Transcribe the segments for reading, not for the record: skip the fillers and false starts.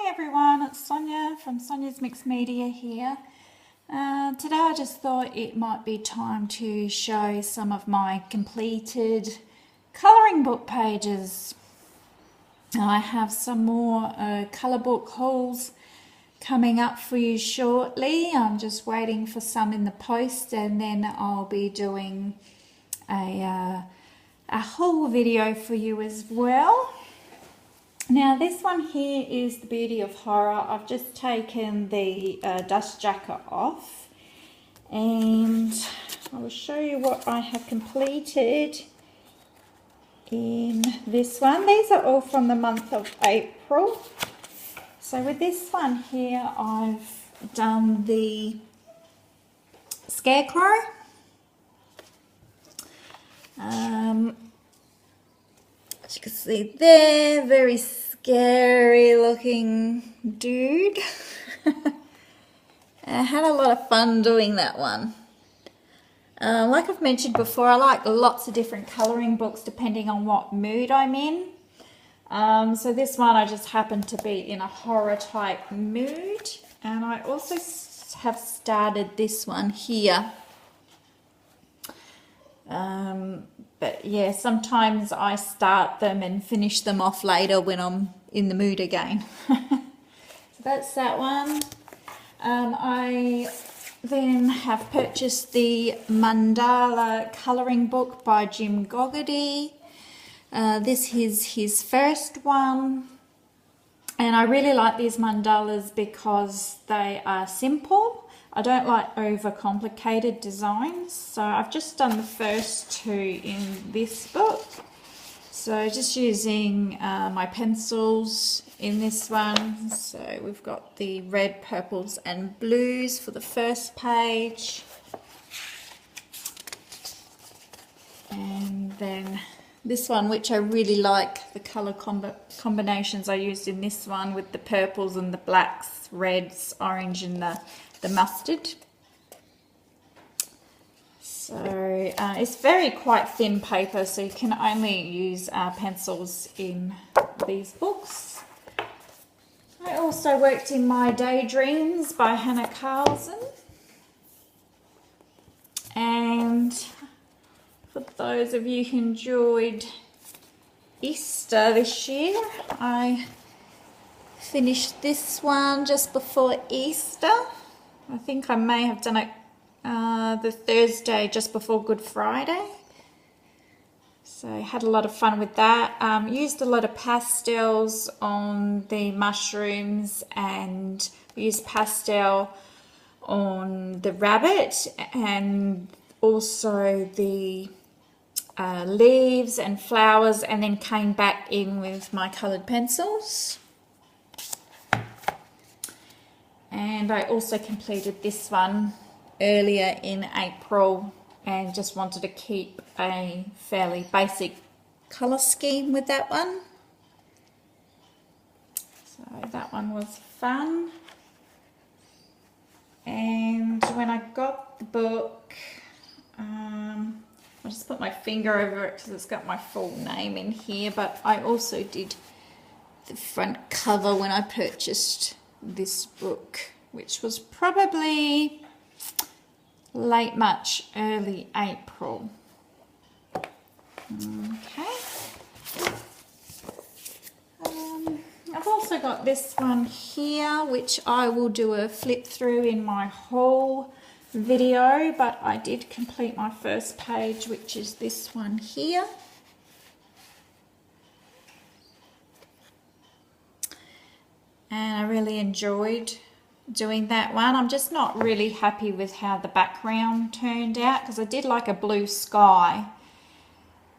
everyone, it's Sonia from Sonia's Mixed Media here. Today I just thought it might be time to show some of my completed colouring book pages. I have some more colour book hauls coming up for you shortly. I'm just waiting for some in the post, and then I'll be doing a haul video for you as well. Now this one here is the Beauty of Horror. I've just taken the dust jacket off, and I will show you what I have completed in this one. These are all from the month of April. So with this one here, I've done the Scarecrow. As you can see there, very scary looking dude. I had a lot of fun doing that one. Like I've mentioned before, I like lots of different colouring books depending on what mood I'm in. So this one I just happened to be in a horror type mood, and I also have started this one here. But yeah, sometimes I start them and finish them off later when I'm in the mood again. So that's that one. I then have purchased the Mandala colouring book by Jim Gogarty. This is his first one, and I really like these mandalas because they are simple. I don't like overcomplicated designs, so I've just done the first two in this book. So just using my pencils in this one. So we've got the red, purples and blues for the first page. And then this one, which I really like, the colour combinations I used in this one with the purples and the blacks, reds, orange and the mustard. So it's very quite thin paper, so you can only use pencils in these books. I also worked in My Daydreams by Hannah Carlson. And for those of you who enjoyed Easter this year, I finished this one just before Easter. I think I may have done it the Thursday just before Good Friday. So I had a lot of fun with that. Used a lot of pastels on the mushrooms, and used pastel on the rabbit, and also the leaves and flowers, and then came back in with my coloured pencils. And I also completed this one earlier in April, and just wanted to keep a fairly basic colour scheme with that one. So that one was fun. And when I got the book, I just put my finger over it because it's got my full name in here, but I also did the front cover when I purchased this book, which was probably late March, early April. Okay. I've also got this one here, which I will do a flip through in my haul video, but I did complete my first page, which is this one here. And I really enjoyed doing that one. I'm just not really happy with how the background turned out, because I did like a blue sky,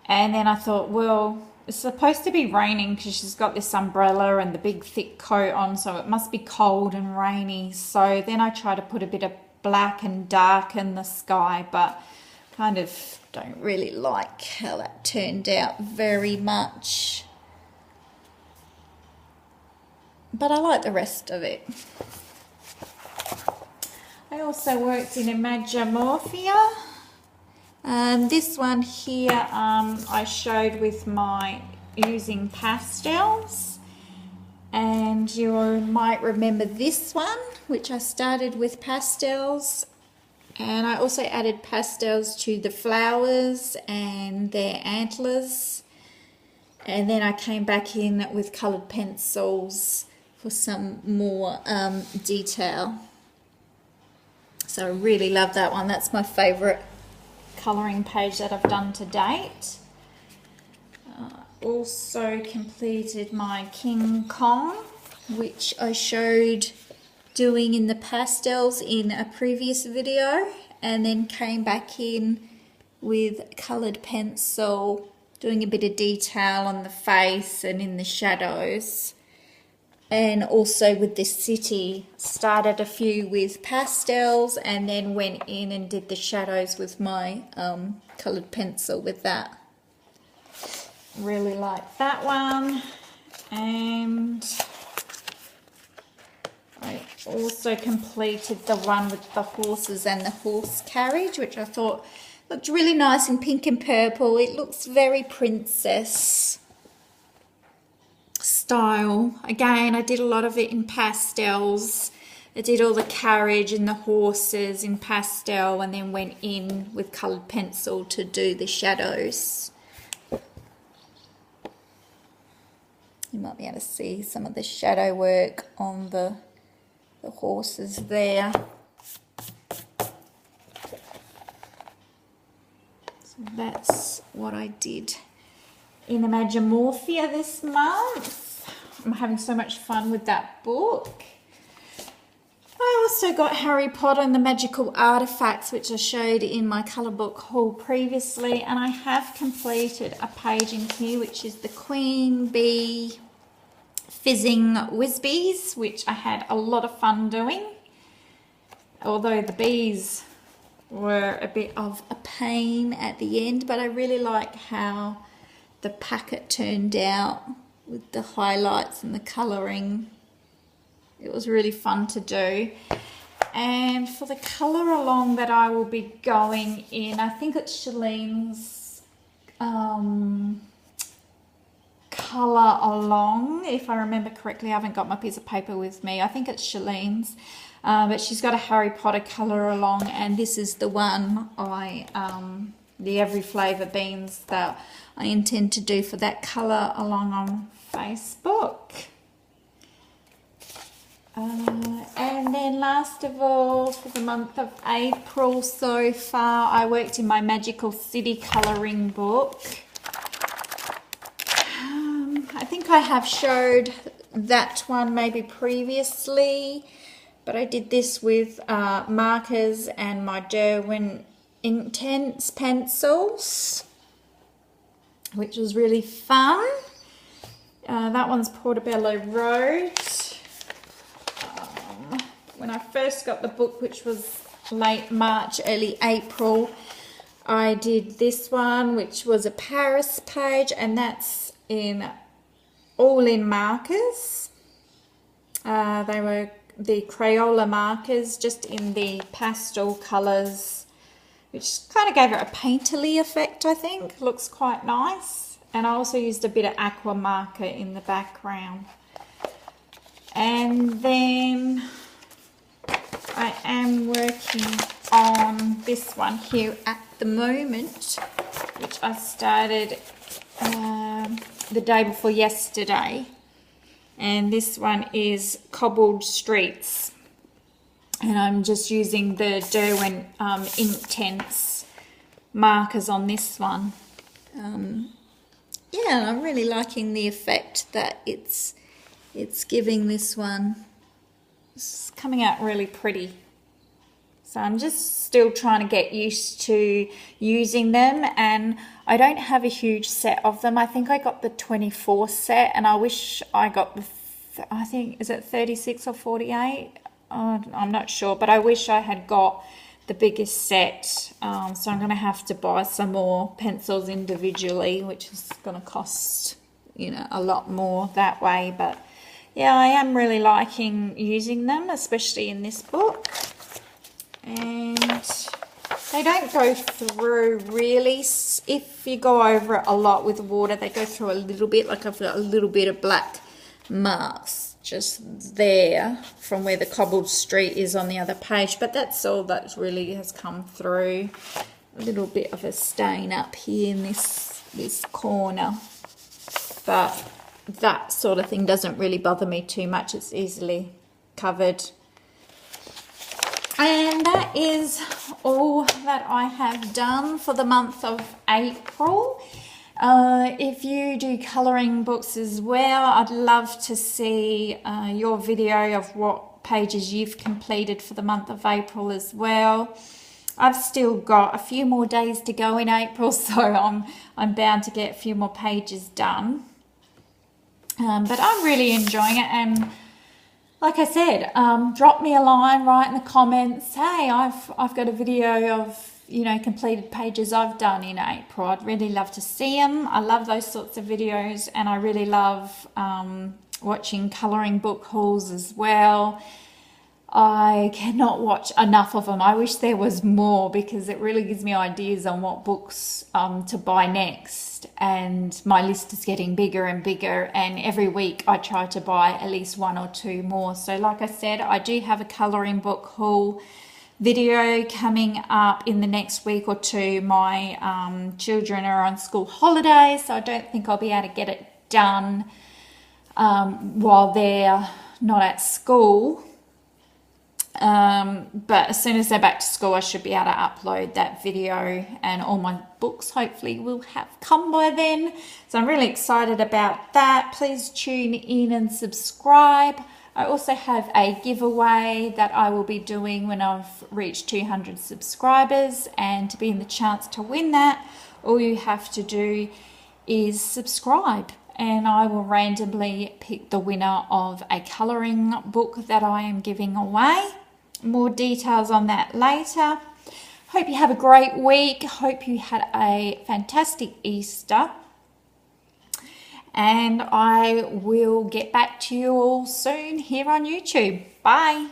and then I thought, well, it's supposed to be raining because she's got this umbrella and the big thick coat on, so it must be cold and rainy. So then I tried to put a bit of black and darken the sky, but kind of don't really like how that turned out very much. But I like the rest of it. I also worked in Imagine Morphia. This one here I showed with my using pastels, and And you might remember this one, which I started with pastels. And I also added pastels to the flowers and their antlers. And then I came back in with coloured pencils for some more detail. So I really love that one. That's my favourite colouring page that I've done to date. Also completed my King Kong, which I showed doing in the pastels in a previous video, and then came back in with coloured pencil, doing a bit of detail on the face and in the shadows. And also with this city, started a few with pastels and then went in and did the shadows with my coloured pencil with that. Really like that one. And I also completed the one with the horses and the horse carriage, which I thought looked really nice in pink and purple. It looks very princess style. Again, I did a lot of it in pastels. I did all the carriage and the horses in pastel and then went in with coloured pencil to do the shadows. You might be able to see some of the shadow work on the horses there. So that's what I did in Imagine Morphia this month. I'm having so much fun with that book. I also got Harry Potter and the Magical Artifacts, which I showed in my colour book haul previously, and I have completed a page in here which is the Queen Bee Fizzing Whizbees, which I had a lot of fun doing, although the bees were a bit of a pain at the end, but I really like how the packet turned out with the highlights and the colouring. It was really fun to do. And for the colour along that I will be going in, I think it's Shalene's colour along, if I remember correctly. I haven't got my piece of paper with me. I think it's Shalene's, but she's got a Harry Potter colour along, and this is the one the Every Flavour beans that I intend to do for that colour along on Facebook. And then last of all, for the month of April so far, I worked in my Magical City colouring book. I think I have showed that one maybe previously, but I did this with markers and my Derwent Intense pencils, which was really fun. That one's Portobello Road. When I first got the book, which was late March, early April, I did this one, which was a Paris page, and that's all in markers. They were the Crayola markers, just in the pastel colours, which kind of gave it a painterly effect, I think. Looks quite nice. And I also used a bit of aqua marker in the background. And then I am working on this one here at the moment, which I started the day before yesterday. And this one is Cobbled Streets. And I'm just using the Derwent Intense markers on this one. Yeah, I'm really liking the effect that it's giving this one. It's coming out really pretty. So I'm just still trying to get used to using them, and I don't have a huge set of them. I think I got the 24 set, and I wish I got the, I think, is it 36 or 48? I'm not sure, but I wish I had got the biggest set. So I'm going to have to buy some more pencils individually, which is going to cost, you know, a lot more that way. But yeah, I am really liking using them, especially in this book. And they don't go through really. If you go over it a lot with water, they go through a little bit. Like I've got a little bit of black marks just there from where the cobbled street is on the other page, but that's all that really has come through. A little bit of a stain up here in this corner, but that sort of thing doesn't really bother me too much. It's easily covered. And that is all that I have done for the month of April. If you do colouring books as well, I'd love to see your video of what pages you've completed for the month of April as well. I've still got a few more days to go in April, so I'm bound to get a few more pages done. But I'm really enjoying it, and like I said, drop me a line, write in the comments, hey, I've got a video of, you know, completed pages I've done in April. I'd really love to see them. I love those sorts of videos, and I really love watching colouring book hauls as well. I cannot watch enough of them. I wish there was more, because it really gives me ideas on what books to buy next, and my list is getting bigger and bigger, and every week I try to buy at least 1 or 2 more. So like I said, I do have a colouring book haul video coming up in the next week or 2. My children are on school holidays, so I don't think I'll be able to get it done while they're not at school. But as soon as they're back to school, I should be able to upload that video, and all my books hopefully will have come by then. So I'm really excited about that. Please tune in and subscribe. I also have a giveaway that I will be doing when I've reached 200 subscribers, and to be in the chance to win that, all you have to do is subscribe, and I will randomly pick the winner of a colouring book that I am giving away. More details on that later. Hope you have a great week. Hope you had a fantastic Easter. And I will get back to you all soon here on YouTube. Bye.